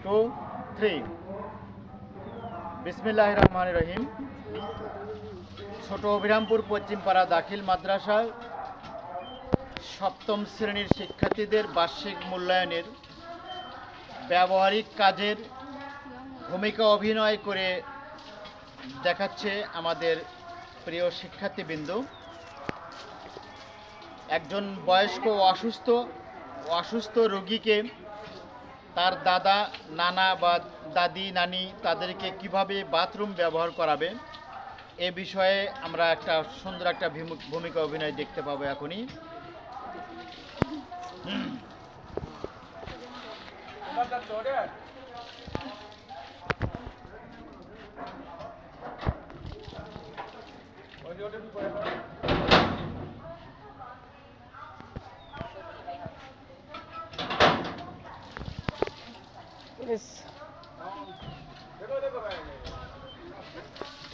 2 3 বিসমিল্লাহির রহমানির রহিম। ছোট অভিরামপুর পশ্চিমপাড়া দাখিল মাদ্রাসায় সপ্তম শ্রেণীর শিক্ষার্থীদের বার্ষিক মূল্যায়নের ব্যবহারিক কাজের ভূমিকা অভিনয় করে দেখাচ্ছে আমাদের প্রিয় শিক্ষার্থীবৃন্দ। একজন বয়স্ক অসুস্থ রোগীকে তার দাদা, নানা বা দাদি, নানি তাদেরকে কিভাবে বাথরুম ব্যবহার করাবে এ বিষয়ে আমরা একটা সুন্দর একটা ভূমিকা অভিনয় দেখতে পাবো এখনই।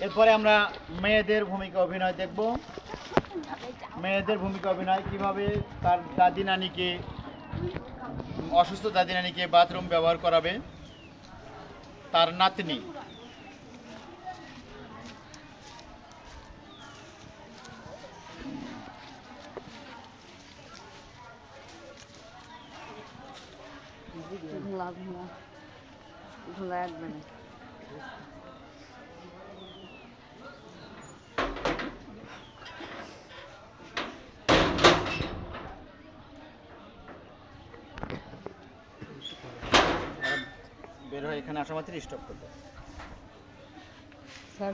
এরপরে আমরা মেয়েদের ভূমিকা অভিনয় দেখব। মেয়েদের ভূমিকা অভিনয় কিভাবে তার দাদি নানিকে, অসুস্থ দাদি নানিকে বাথরুম ব্যবহার করাবে তার নাতনি। বের হয়ে এখানে আসা মাত্র স্টপ করবে স্যার।